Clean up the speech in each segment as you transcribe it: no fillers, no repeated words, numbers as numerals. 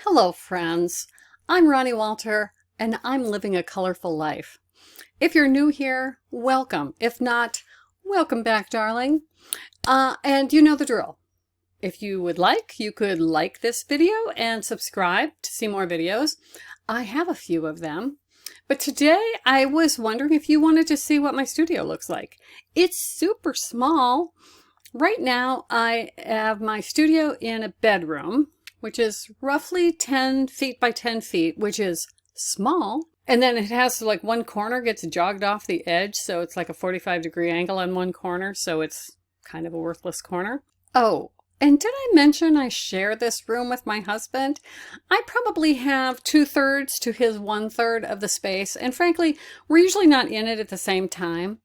Hello, friends. I'm Ronnie Walter, and I'm living a colorful life. If you're new here, welcome. If not, welcome back, darling. And you know the drill. If you would like, you could like this video and subscribe to see more videos. I have a few of them. But today I was wondering if you wanted to see what my studio looks like. It's super small. Right now I have my studio in a bedroom, which is roughly 10 feet by 10 feet, which is small. And then it has like one corner gets jogged off the edge. So it's like a 45-degree angle on one corner. So it's kind of a worthless corner. Oh, and did I mention I share this room with my husband? I probably have 2/3 to his 1/3 of the space. And frankly, we're usually not in it at the same time.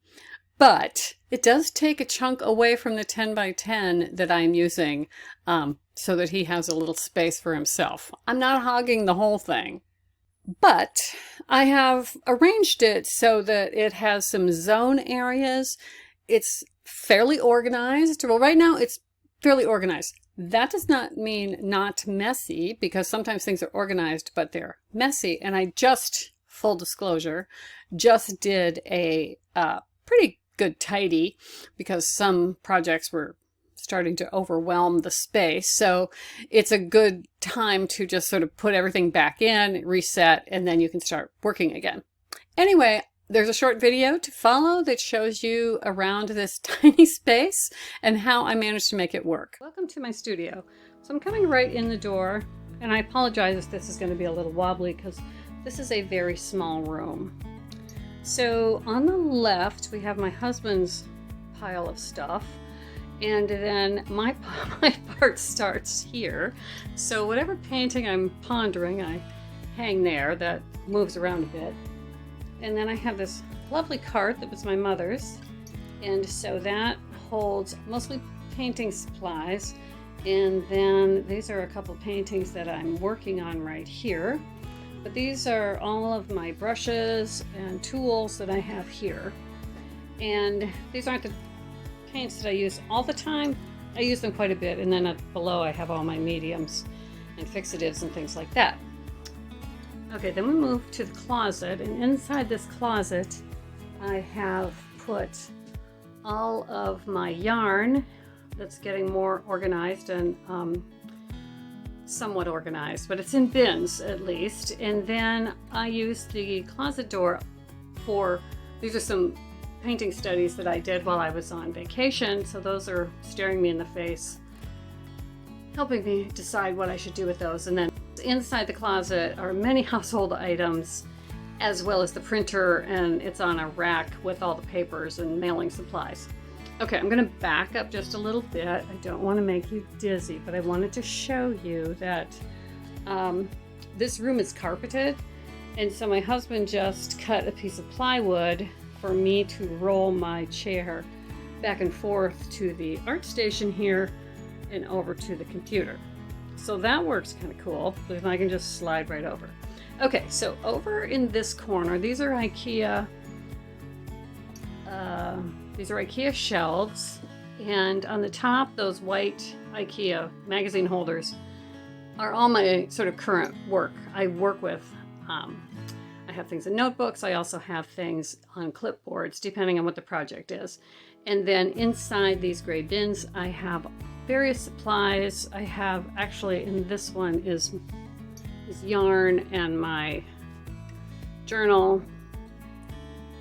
But it does take a chunk away from the 10 by 10 that I'm using so that he has a little space for himself. I'm not hogging the whole thing. But I have arranged it so that it has some zone areas. It's fairly organized. Well, right now it's fairly organized. That does not mean not messy, because sometimes things are organized, but they're messy. And I just, full disclosure, just did a pretty good tidy because some projects were starting to overwhelm the space. So it's a good time to just sort of put everything back in, reset, and then you can start working again. Anyway, there's a short video to follow that shows you around this tiny space and how I managed to make it work. Welcome to my studio. So I'm coming right in the door, and I apologize if this is going to be a little wobbly because this is a very small room. So on the left, we have my husband's pile of stuff, and then my part starts here. So whatever painting I'm pondering, I hang there. That moves around a bit. And then I have this lovely cart that was my mother's, and so that holds mostly painting supplies. And then these are a couple paintings that I'm working on right here. But these are all of my brushes and tools that I have here. And these aren't the paints that I use all the time. I use them quite a bit. And then below I have all my mediums and fixatives and things like that. Okay, then we move to the closet. And inside this closet, I have put all of my yarn that's getting more organized and somewhat organized, but it's in bins at least. And then I use the closet door for, these are some painting studies that I did while I was on vacation, so those are staring me in the face, helping me decide what I should do with those. And then inside the closet are many household items, as well as the printer, and it's on a rack with all the papers and mailing supplies. Okay, I'm going to back up just a little bit. I don't want to make you dizzy, but I wanted to show you that this room is carpeted. And so my husband just cut a piece of plywood for me to roll my chair back and forth to the art station here and over to the computer. So that works kind of cool, because I can just slide right over. Okay, so over in this corner, these are IKEA shelves, and on the top, those white IKEA magazine holders are all my sort of current work. I work with, I have things in notebooks. I also have things on clipboards, depending on what the project is. And then inside these gray bins, I have various supplies. I have, actually, in this one is yarn and my journal,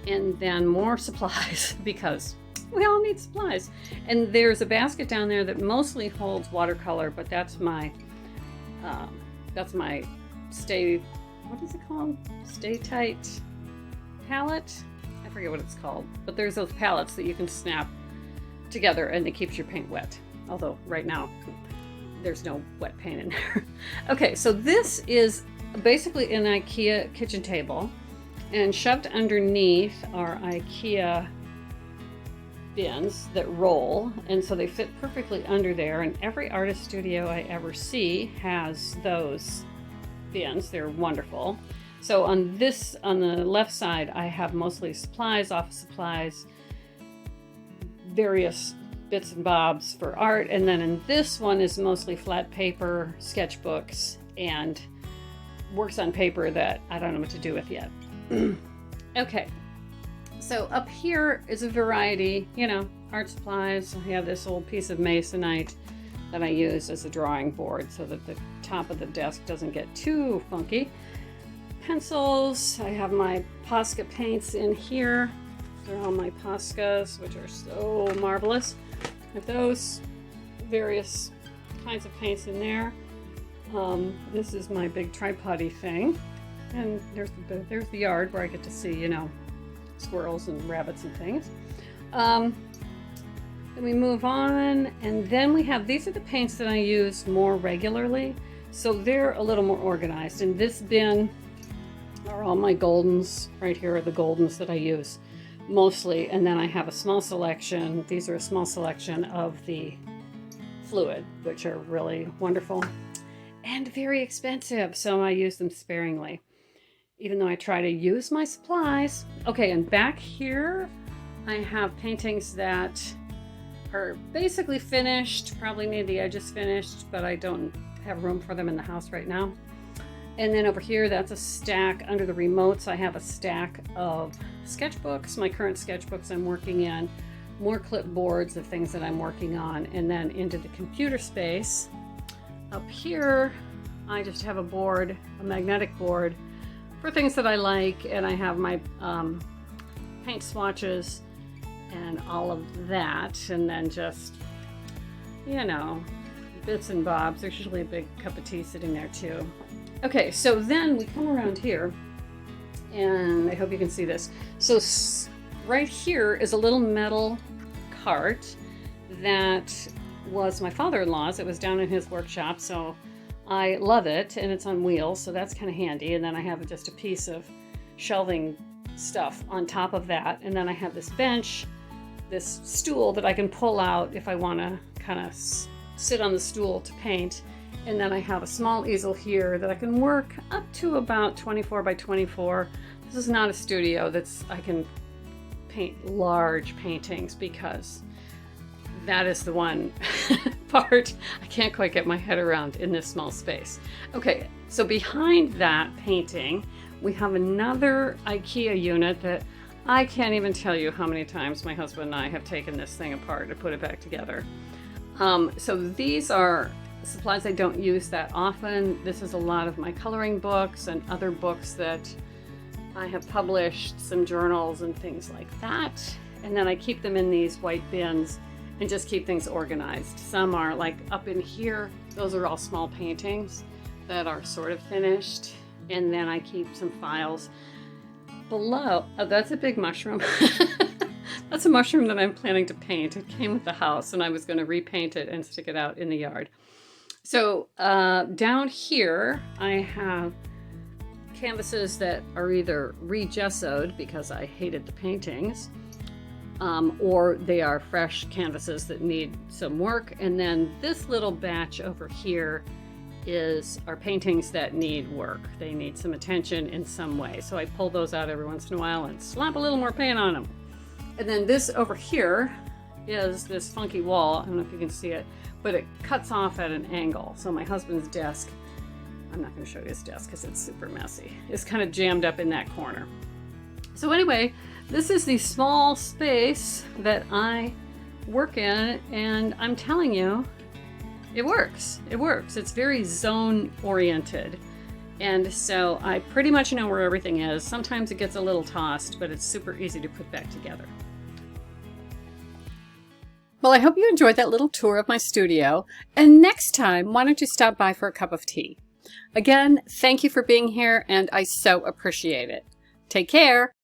and then more supplies because we all need supplies. And there's a basket down there that mostly holds watercolor, but that's my stay, what is it called? Stay Tight palette? I forget what it's called, but there's those palettes that you can snap together and it keeps your paint wet. Although right now there's no wet paint in there. Okay, so this is basically an IKEA kitchen table, and shoved underneath are IKEA bins that roll, and so they fit perfectly under there. And every artist studio I ever see has those bins. They're wonderful. So on the left side, I have mostly supplies, office supplies, various bits and bobs for art. And then in this one is mostly flat paper, sketchbooks, and works on paper that I don't know what to do with yet. Okay, so up here is a variety, you know, art supplies. I have this old piece of masonite that I use as a drawing board so that the top of the desk doesn't get too funky. Pencils, I have my Posca paints in here. They're all my Poscas, which are so marvelous. I have those various kinds of paints in there. This is my big tripod-y thing. And there's the yard where I get to see, you know, squirrels and rabbits and things. Then we move on, and then we have, these are the paints that I use more regularly. So they're a little more organized. In this bin are all my Goldens. Right here are the Goldens that I use mostly. And then I have a small selection. These are a small selection of the fluid, which are really wonderful and very expensive. So I use them sparingly, even though I try to use my supplies. Okay, and back here, I have paintings that are basically finished, probably need the edges finished, but I don't have room for them in the house right now. And then over here, that's a stack under the remotes. I have a stack of sketchbooks, my current sketchbooks I'm working in, more clipboards of things that I'm working on, and then into the computer space. Up here, I just have a board, a magnetic board for things that I like, and I have my paint swatches and all of that, and then just, you know, bits and bobs. There's usually a big cup of tea sitting there too. Okay, so then we come around here, and I hope you can see this. So right here is a little metal cart that was my father-in-law's. It was down in his workshop, so I love it, and it's on wheels, so that's kind of handy. And then I have just a piece of shelving stuff on top of that, and then I have this bench, this stool that I can pull out if I want to kind of sit on the stool to paint. And then I have a small easel here that I can work up to about 24 by 24. This is not a studio I can paint large paintings, because that is the one part I can't quite get my head around in this small space. Okay, so behind that painting, we have another IKEA unit that I can't even tell you how many times my husband and I have taken this thing apart to put it back together. So these are supplies I don't use that often. This is a lot of my coloring books and other books that I have published, some journals and things like that. And then I keep them in these white bins and just keep things organized. Some are like up in here. Those are all small paintings that are sort of finished. And then I keep some files below. Oh, that's a big mushroom. That's a mushroom that I'm planning to paint. It came with the house, and I was going to repaint it and stick it out in the yard. So down here, I have canvases that are either re-gessoed because I hated the paintings, or they are fresh canvases that need some work. And then this little batch over here are paintings that need work. They need some attention in some way. So I pull those out every once in a while and slap a little more paint on them. And then this over here is this funky wall. I don't know if you can see it, but it cuts off at an angle. So my husband's desk, I'm not going to show you his desk because it's super messy, it's kind of jammed up in that corner. So anyway, this is the small space that I work in, and I'm telling you, it works. It works. It's very zone oriented. And so I pretty much know where everything is. Sometimes it gets a little tossed, but it's super easy to put back together. Well, I hope you enjoyed that little tour of my studio. And next time, why don't you stop by for a cup of tea? Again, thank you for being here, and I so appreciate it. Take care.